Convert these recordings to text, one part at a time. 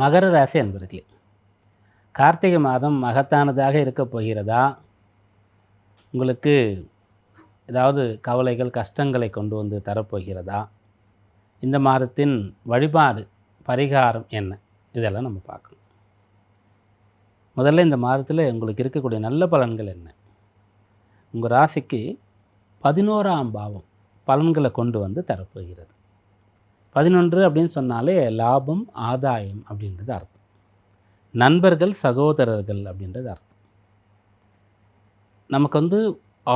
மகர ராசி அன்பர்களே, கார்த்திகை மாதம் மகத்தானதாக இருக்கப் போகிறதா? உங்களுக்கு ஏதாவது கவலைகள், கஷ்டங்களை கொண்டு வந்து தரப்போகிறதா? இந்த மாதத்தின் வழிபாடு, பரிகாரம் என்ன? இதெல்லாம் நம்ம பார்க்கணும். முதல்ல இந்த மாதத்தில் உங்களுக்கு இருக்கக்கூடிய நல்ல பலன்கள் என்ன? உங்கள் ராசிக்கு 11ஆம் பாவம் பலன்களை கொண்டு வந்து தரப்போகிறது. 11 அப்படின்னு சொன்னாலே லாபம், ஆதாயம் அப்படின்றது அர்த்தம். நண்பர்கள், சகோதரர்கள் அப்படின்றது அர்த்தம். நமக்கு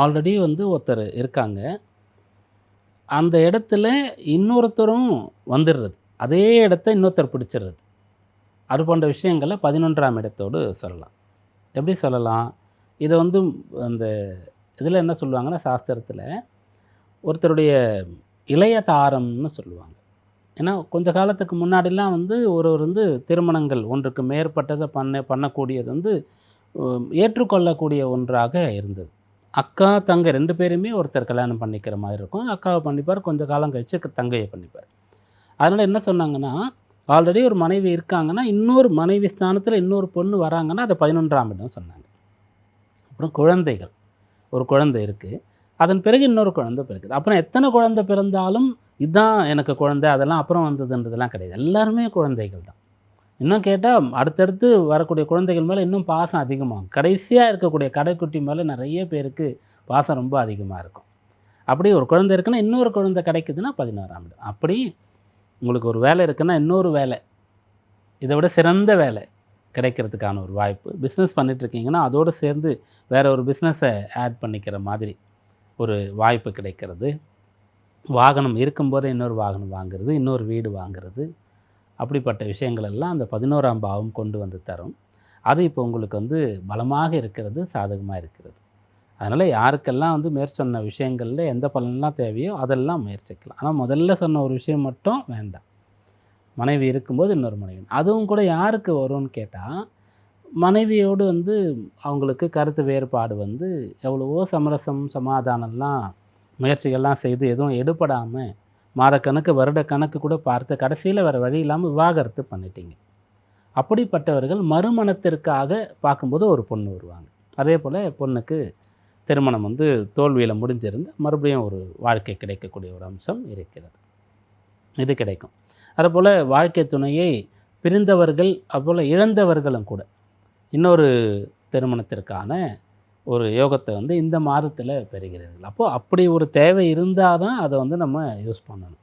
ஆல்ரெடி ஒருத்தர் இருக்காங்க. அந்த இடத்துல இன்னொருத்தரும் வந்துடுறது. அதே இடத்த இன்னொருத்தர் பிடிச்சிடுறது. அது போன்ற விஷயங்களை 11ஆம் இடத்தோடு சொல்லலாம். எப்படி சொல்லலாம்? இதை அந்த இதில் என்ன சொல்லுவாங்கன்னா, சாஸ்திரத்தில் ஒருத்தருடைய இளைய தாரம்னு சொல்லுவாங்க. ஏன்னா கொஞ்ச காலத்துக்கு முன்னாடிலாம் ஒருவர் திருமணங்கள் ஒன்றுக்கு மேற்பட்டதை பண்ணக்கூடியது ஏற்றுக்கொள்ளக்கூடிய ஒன்றாக இருந்தது. அக்கா, தங்கை 2 பேருமே ஒருத்தர் கல்யாணம் பண்ணிக்கிற மாதிரி இருக்கும். அக்காவை பண்ணிப்பார், கொஞ்சம் காலம் கழித்து தங்கையை பண்ணிப்பார். அதனால் என்ன சொன்னாங்கன்னா, ஆல்ரெடி ஒரு மனைவி இருக்காங்கன்னா, இன்னொரு மனைவி ஸ்தானத்தில் இன்னொரு பொண்ணு வராங்கன்னா, அதை 11ஆம் இடம் சொன்னாங்க. அப்புறம் குழந்தைகள், ஒரு குழந்தை இருக்குது, அதன் பிறகு இன்னொரு குழந்தை பிறகுது. அப்புறம் எத்தனை குழந்தை பிறந்தாலும் இதுதான் எனக்கு குழந்தை, அதெல்லாம் அப்புறம் வந்ததுன்றதெல்லாம் கிடையாது. எல்லாருமே குழந்தைகள் தான். இன்னும் கேட்டால் அடுத்தடுத்து வரக்கூடிய குழந்தைகள் மேலே இன்னும் பாசம் அதிகமாகும். கடைசியாக இருக்கக்கூடிய கடைக்குட்டி மேலே நிறைய பேருக்கு பாசம் ரொம்ப அதிகமாக இருக்கும். அப்படி ஒரு குழந்தை இருக்குன்னா இன்னொரு குழந்தை கிடைக்குதுன்னா 11ஆம் இடம். அப்படி உங்களுக்கு ஒரு வேலை இருக்குன்னா இன்னொரு வேலை, இதை விட சிறந்த வேலை கிடைக்கிறதுக்கான ஒரு வாய்ப்பு. பிஸ்னஸ் பண்ணிகிட்ருக்கீங்கன்னா அதோடு சேர்ந்து வேறு ஒரு பிஸ்னஸை ஆட் பண்ணிக்கிற மாதிரி ஒரு வாய்ப்பு கிடைக்கிறது. வாகனம் இருக்கும்போதே இன்னொரு வாகனம் வாங்குறது, இன்னொரு வீடு வாங்குறது, அப்படிப்பட்ட விஷயங்கள் எல்லாம் அந்த 11ஆம் பாவம் கொண்டு வந்து தரும். அது இப்போ உங்களுக்கு பலமாக இருக்கிறது, சாதகமாக இருக்கிறது. அதனால் யாருக்கெல்லாம் மேற்சொன்ன விஷயங்களில் எந்த பலன்லாம் தேவையோ அதெல்லாம் முயற்சிக்கலாம். ஆனால் முதல்ல சொன்ன ஒரு விஷயம் மட்டும் வேண்டாம். மனைவி இருக்கும்போது இன்னொரு மனைவி. அதுவும் கூட யாருக்கு வரும்னு கேட்டால், மனைவியோடு அவங்களுக்கு கருத்து வேறுபாடு எவ்வளவோ சமரசம், சமாதானம்லாம் முயற்சிகள்லாம் செய்து எதுவும் எடுபடாமல் மாதக்கணக்கு, வருடக்கணக்கு கூட பார்த்து கடைசியில் வேறு வழி இல்லாமல் விவாகரத்து பண்ணிட்டீங்க. அப்படிப்பட்டவர்கள் மறுமணத்திற்காக பார்க்கும்போது ஒரு பொண்ணு வருவாங்க. அதே போல் பொண்ணுக்கு திருமணம் தோல்வியில் முடிஞ்சிருந்து மறுபடியும் ஒரு வாழ்க்கை கிடைக்கக்கூடிய ஒரு அம்சம் இருக்கிறது. இது கிடைக்கும். அதுபோல் வாழ்க்கை துணையை பிரிந்தவர்கள், அதுபோல் இழந்தவர்களும் கூட இன்னொரு திருமணத்திற்கான ஒரு யோகத்தை இந்த மாதத்தில் பெறுகிறீர்கள். அப்போது அப்படி ஒரு தேவை இருந்தால் தான் அதை நம்ம யூஸ் பண்ணணும்.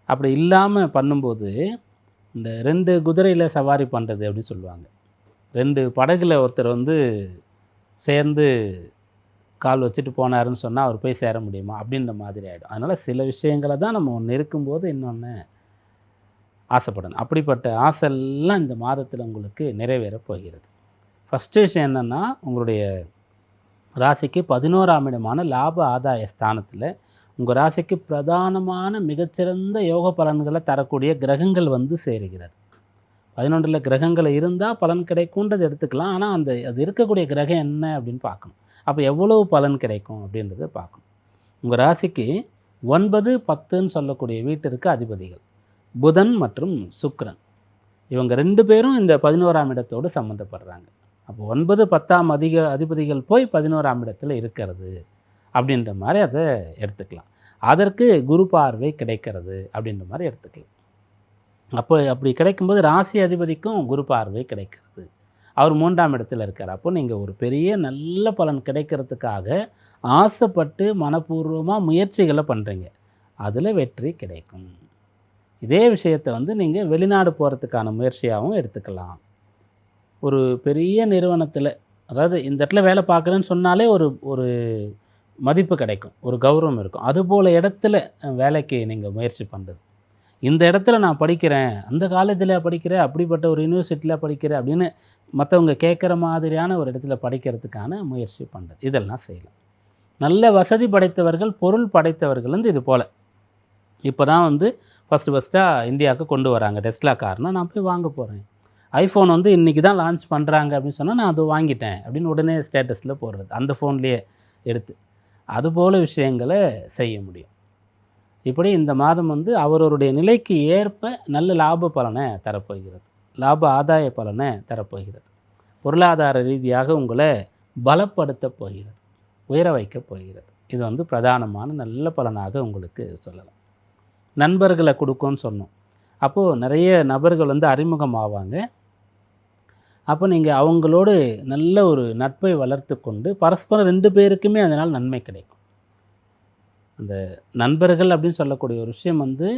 அப்படி இல்லாமல் பண்ணும்போது இந்த 2 குதிரையில் சவாரி பண்ணுறது அப்படின்னு சொல்லுவாங்க. 2 படகுல ஒருத்தர் சேர்ந்து கால் வச்சுட்டு போனாருன்னு சொன்னால் அவர் போய் சேர முடியுமா? அப்படின்ற மாதிரி ஆகிடும். அதனால் சில விஷயங்களை தான் நம்ம ஒன்று இருக்கும்போது இன்னொன்று ஆசைப்படணும். அப்படிப்பட்ட ஆசைலாம் இந்த மாதத்தில் உங்களுக்கு நிறைவேறப் போகிறது. ஃபஸ்ட்டு விஷயம் என்னென்னா, உங்களுடைய ராசிக்கு 11ஆம் இடமான லாப ஆதாய ஸ்தானத்தில் உங்கள் ராசிக்கு பிரதானமான மிகச்சிறந்த யோக பலன்களை தரக்கூடிய கிரகங்கள் சேருகிறது. 11ல் கிரகங்கள் இருந்தால் பலன் கிடைக்கும்ன்றது எடுத்துக்கலாம். ஆனால் அது இருக்கக்கூடிய கிரகம் என்ன அப்படின்னு பார்க்கணும். அப்போ எவ்வளவு பலன் கிடைக்கும் அப்படின்றத பார்க்கணும். உங்கள் ராசிக்கு 9, 10ன்னு சொல்லக்கூடிய வீட்டிற்கு அதிபதிகள் புதன் மற்றும் சுக்கிரன். இவங்க 2 பேரும் இந்த 11ஆம் இடத்தோடு சம்மந்தப்படுறாங்க. அப்போ 9, 10ஆம் அதிபதிகள் போய் 11ஆம் இடத்துல இருக்கிறது அப்படின்ற மாதிரி அதை எடுத்துக்கலாம். அதற்கு குரு பார்வை கிடைக்கிறது அப்படின்ற மாதிரி எடுத்துக்கலாம். அப்படி கிடைக்கும்போது ராசி அதிபதிக்கும் குரு பார்வை கிடைக்கிறது. அவர் 3ஆம் இடத்துல இருக்கார். அப்போ நீங்கள் ஒரு பெரிய நல்ல பலன் கிடைக்கிறதுக்காக ஆசைப்பட்டு மனப்பூர்வமாக முயற்சிகளை பண்ணுறீங்க. அதில் வெற்றி கிடைக்கும். இதே விஷயத்தை நீங்கள் வெளிநாடு போகிறதுக்கான முயற்சியாகவும் எடுத்துக்கலாம். ஒரு பெரிய நிறுவனத்தில், அதாவது இந்த இடத்துல வேலை பார்க்குறேன்னு சொன்னாலே ஒரு மதிப்பு கிடைக்கும், ஒரு கௌரவம் இருக்கும். அதுபோல் இடத்துல வேலைக்கு நீங்கள் முயற்சி பண்ணுறது. இந்த இடத்துல நான் படிக்கிறேன், அந்த காலேஜில் படிக்கிறேன், அப்படிப்பட்ட ஒரு யூனிவர்சிட்டியில் படிக்கிறேன் அப்படின்னு மற்றவங்க கேட்குற மாதிரியான ஒரு இடத்துல படிக்கிறதுக்கான முயற்சி பண்ணுறது, இதெல்லாம் செய்யலாம். நல்ல வசதி படைத்தவர்கள், பொருள் படைத்தவர்கள் இது போல் இப்போ தான் ஃபஸ்ட்டாக இந்தியாவுக்கு கொண்டு வராங்க டெஸ்லா கார்னா, நான் போய் வாங்க போகிறேன். ஐஃபோன் இன்றைக்கி தான் லான்ச் பண்ணுறாங்க அப்படின்னு சொன்னால் நான் அது வாங்கிட்டேன் அப்படின்னு உடனே ஸ்டேட்டஸில் போடுறது, அந்த ஃபோன்லேயே எடுத்து. அதுபோல் விஷயங்களை செய்ய முடியும். இப்படி இந்த மாதம் வந்து அவரவருடைய நிலைக்கு ஏற்ப நல்ல லாப பலனை தரப்போகிறது. லாப ஆதாய பலனை தரப்போகிறது. பொருளாதார ரீதியாக உங்களை பலப்படுத்தப் போகிறது. உயர வைக்கப் போகிறது. இது வந்து பிரதானமான நல்ல பலனாக உங்களுக்கு சொல்லலாம். நண்பர்களை கொடுக்கும்னு சொன்னோம். அப்போது நிறைய நபர்கள் வந்து அறிமுகம் ஆவாங்க. அப்போ நீங்கள் அவங்களோடு நல்ல ஒரு நட்பை வளர்த்து கொண்டு பரஸ்பரம் 2 பேருக்குமே அதனால் நன்மை கிடைக்கும். அந்த நண்பர்கள் அப்படின்னு சொல்லக்கூடிய ஒரு விஷயம் வந்து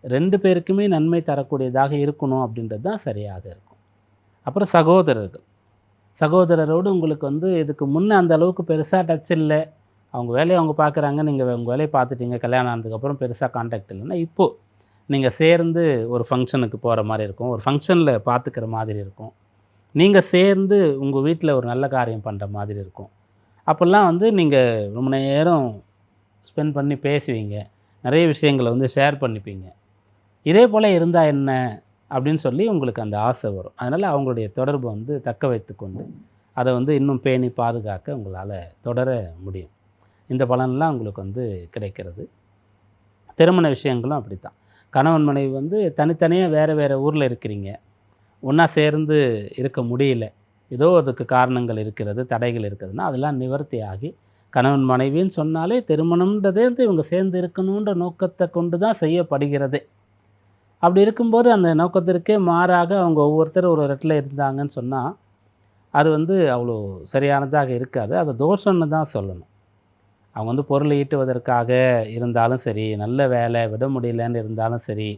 2 பேருக்குமே நன்மை தரக்கூடியதாக இருக்கணும் அப்படின்றது தான் சரியாக இருக்கும். அப்புறம் சகோதரர்கள். சகோதரரோடு உங்களுக்கு வந்து இதுக்கு முன்னே அந்த அளவுக்கு பெருசாக டச் இல்லை. அவங்க வேலையை அவங்க பார்க்குறாங்க. நீங்கள் உங்கள் வேலையை பார்த்துட்டீங்க. கல்யாணம் ஆனதுக்கப்புறம் பெருசாக கான்டாக்ட் இல்லைன்னா, இப்போது நீங்கள் சேர்ந்து ஒரு ஃபங்க்ஷனுக்கு போகிற மாதிரி இருக்கும். ஒரு ஃபங்க்ஷனில் பார்த்துக்கிற மாதிரி இருக்கும். நீங்கள் சேர்ந்து உங்கள் வீட்டில் ஒரு நல்ல காரியம் பண்ணுற மாதிரி இருக்கும். அப்போல்லாம் வந்து நீங்கள் ரொம்ப நேரம் ஸ்பெண்ட் பண்ணி பேசுவீங்க. நிறைய விஷயங்களை வந்து ஷேர் பண்ணிப்பீங்க. இதே போல் இருந்தால் என்ன அப்படின்னு சொல்லி உங்களுக்கு அந்த ஆசை வரும். அதனால் அவங்களுடைய தொடர்பு வந்து தக்க வைத்துக்கொண்டு அதை வந்து இன்னும் பேணி பாதுகாக்க உங்களால் தொடர முடியும். இந்த பலன்லாம் உங்களுக்கு வந்து கிடைக்கிறது. திருமண விஷயங்களும் அப்படித்தான். கணவன் மனைவி வந்து தனித்தனியாக வேறு வேறு ஊரில் இருக்கிறீங்க. ஒன்றா சேர்ந்து இருக்க முடியல. ஏதோ அதுக்கு காரணங்கள் இருக்கிறது, தடைகள் இருக்குதுன்னா அதெல்லாம் நிவர்த்தி ஆகி கணவன் மனைவின்னு சொன்னாலே திருமணம்ன்றதே வந்து இவங்க சேர்ந்து இருக்கணுன்ற நோக்கத்தை கொண்டு தான் செய்யப்படுகிறதே. அப்படி இருக்கும்போது அந்த நோக்கத்திற்கே மாறாக அவங்க ஒவ்வொருத்தர் ஒரு இடத்துல இருந்தாங்கன்னு சொன்னால் அது வந்து அவ்வளோ சரியானதாக இருக்காது. அது தோஷம்னு தான் சொல்லணும். அவங்க வந்து பொருள் ஈட்டுவதற்காக இருந்தாலும் சரி, நல்ல வேலை விட முடியலன்னு இருந்தாலும் சரி,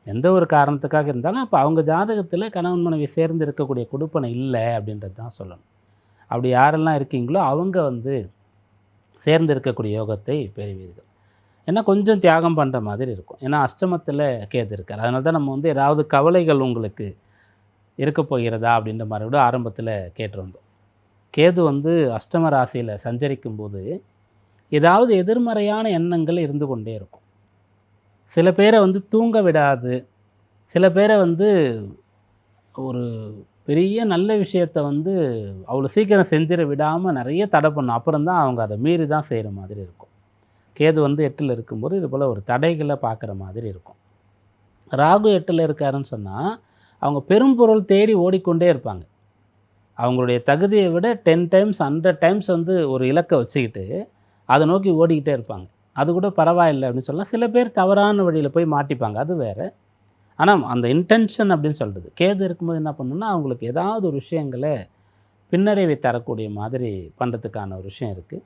எந்த ஒரு காரணத்துக்காக இருந்தாலும் அப்போ அவங்க ஜாதகத்தில் கணவன் மனைவி சேர்ந்து இருக்கக்கூடிய குடுப்பனை இல்லை அப்படின்றது தான் சொல்லணும். அப்படி யாரெல்லாம் இருக்கீங்களோ அவங்க வந்து சேர்ந்து இருக்கக்கூடிய யோகத்தை பெறுவீர்கள். ஏன்னா கொஞ்சம் தியாகம் பண்ணுற மாதிரி இருக்கும். ஏன்னா அஷ்டமத்தில் கேது இருக்கார். அதனால தான் நம்ம வந்து ஏதாவது கவலைகள் உங்களுக்கு இருக்க போகிறதா அப்படின்ற மாதிரி கூட ஆரம்பத்தில் கேட்டிருந்தோம். கேது வந்து அஷ்டம ராசியில் சஞ்சரிக்கும்போது ஏதாவது எதிர்மறையான எண்ணங்கள் இருந்து கொண்டே இருக்கும். சில பேரை வந்து தூங்க விடாது. சில பேரை வந்து ஒரு பெரிய நல்ல விஷயத்த வந்து அவ்வளோ சீக்கிரம் செஞ்சிட விடாமல் நிறைய தடை பண்ணும். அப்புறம் தான் அவங்க அதை மீறி தான் செய்கிற மாதிரி இருக்கும். கேது வந்து 8ல் இருக்கும்போது இது போல் ஒரு தடைகளை பார்க்குற மாதிரி இருக்கும். ராகு 8ல் இருக்காருன்னு சொன்னால் அவங்க பெரும்பொருள் தேடி ஓடிக்கொண்டே இருப்பாங்க. அவங்களுடைய தகுதியை விட 10 டைம்ஸ் 100 டைம்ஸ் வந்து ஒரு இலக்கை வச்சுக்கிட்டு அதை நோக்கி ஓடிக்கிட்டே இருப்பாங்க. அது கூட பரவாயில்லை அப்படின்னு சொல்லலாம். சில பேர் தவறான வழியில் போய் மாட்டிப்பாங்க, அது வேறு. ஆனால் அந்த இன்டென்ஷன் அப்படின்னு சொல்கிறது கேது இருக்கும்போது என்ன பண்ணணும்னா அவங்களுக்கு ஏதாவது ஒரு விஷயங்களை பின்னடைவை தரக்கூடிய மாதிரி பண்ணுறதுக்கான ஒரு விஷயம் இருக்குது.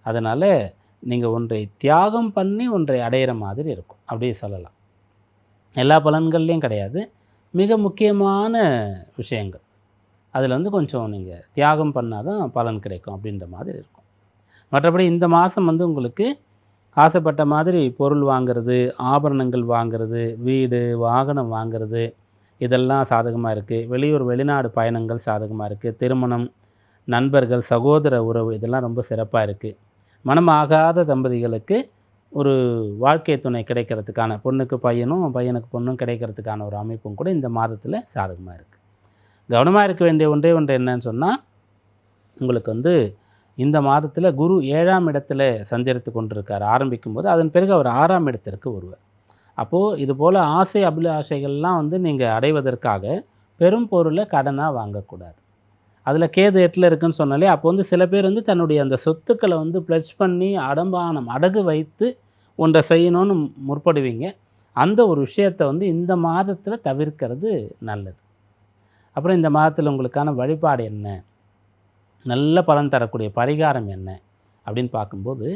அதனால் நீங்கள் ஒன்றை தியாகம் பண்ணி ஒன்றை அடையிற மாதிரி இருக்கும் அப்படி சொல்லலாம். எல்லா பலன்கள்லேயும் கிடையாது, மிக முக்கியமான விஷயங்கள் அதில் வந்து கொஞ்சம் நீங்கள் தியாகம் பண்ணால் தான் பலன் கிடைக்கும் அப்படின்ற மாதிரி இருக்கும். மற்றபடி இந்த மாதம் வந்து உங்களுக்கு ஆசைப்பட்ட மாதிரி பொருள் வாங்கிறது, ஆபரணங்கள் வாங்கிறது, வீடு வாகனம் வாங்கிறது இதெல்லாம் சாதகமாக இருக்குது. வெளியூர் வெளிநாடு பயணங்கள் சாதகமாக இருக்குது. திருமணம், நண்பர்கள், சகோதர உறவு இதெல்லாம் ரொம்ப சிறப்பாக இருக்குது. மனம் ஆகாத தம்பதிகளுக்கு ஒரு வாழ்க்கை துணை கிடைக்கிறதுக்கான, பொண்ணுக்கு பையனும் பையனுக்கு பொண்ணும் கிடைக்கிறதுக்கான ஒரு அமைப்பும் கூட இந்த மாதத்தில் சாதகமாக இருக்குது. கவனமாக இருக்க வேண்டிய ஒன்றே ஒன்று என்னன்னு சொன்னால், உங்களுக்கு வந்து இந்த மாதத்தில் குரு 7ஆம் இடத்துல சஞ்சரித்து கொண்டிருக்கார். ஆரம்பிக்கும்போது அதன் பிறகு அவர் 6ஆம் இடத்திற்கு வருவார். அப்போது இது போல் ஆசை அபிலாஷைகள்லாம் வந்து நீங்கள் அடைவதற்காக பெரும் பொருளை கடனாக வாங்கக்கூடாது. அதில் கேது 8ல் இருக்குன்னு சொன்னாலே அப்போ வந்து சில பேர் வந்து தன்னுடைய அந்த சொத்துக்களை வந்து ப்ளட்ஜ் பண்ணி அடம்பானம் அடகு வைத்து ஒன்றை செய்யணும்னு முற்படுவீங்க. அந்த ஒரு விஷயத்தை வந்து இந்த மாதத்தில் தவிர்க்கிறது நல்லது. அப்புறம் இந்த மாதத்தில் உங்களுக்கான வழிபாடு என்ன, நல்ல பலன் தரக்கூடிய பரிகாரம் என்ன அப்படின்னு பார்க்கும்போது,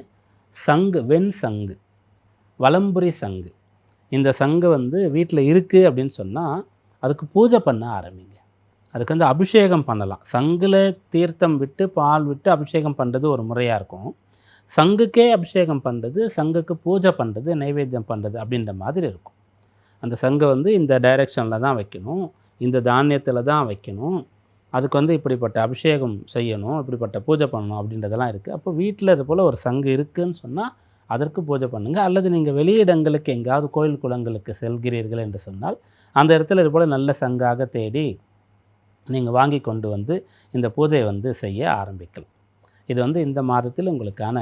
சங்கு, வெண் சங்கு, வலம்புரி சங்கு, இந்த சங்கு வந்து வீட்டில் இருக்குது அப்படின்னு சொன்னால் அதுக்கு பூஜை பண்ண ஆரம்பிங்க. அதுக்கு வந்து அபிஷேகம் பண்ணலாம். சங்கில் தீர்த்தம் விட்டு பால் விட்டு அபிஷேகம் பண்ணுறது ஒரு முறையாக இருக்கும். சங்குக்கே அபிஷேகம் பண்ணுறது, சங்குக்கு பூஜை பண்ணுறது, நைவேத்தியம் பண்ணுறது அப்படின்ற மாதிரி இருக்கும். அந்த சங்கை வந்து இந்த டைரெக்ஷனில் தான் வைக்கணும், இந்த தானியத்தில் தான் வைக்கணும், அதுக்கு வந்து இப்படிப்பட்ட அபிஷேகம் செய்யணும், இப்படிப்பட்ட பூஜை பண்ணணும் அப்படின்றதெல்லாம் இருக்குது. அப்போ வீட்டில் இது போல் ஒரு சங்கு இருக்குதுன்னு சொன்னால் அதற்கு பூஜை பண்ணுங்கள். அல்லது நீங்கள் வெளியிடங்களுக்கு எங்கேயாவது கோயில் குளங்களுக்கு செல்கிறீர்கள் என்று சொன்னால் அந்த இடத்துல இது போல் நல்ல சங்காக தேடி நீங்கள் வாங்கி கொண்டு வந்து இந்த பூஜையை வந்து செய்ய ஆரம்பிக்கலாம். இது வந்து இந்த மாதத்தில் உங்களுக்கான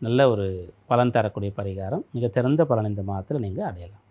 நல்ல ஒரு பலன் தரக்கூடிய பரிகாரம். மிகச்சிறந்த பலன் இந்த மாதத்தில் நீங்கள் அடையலாம்.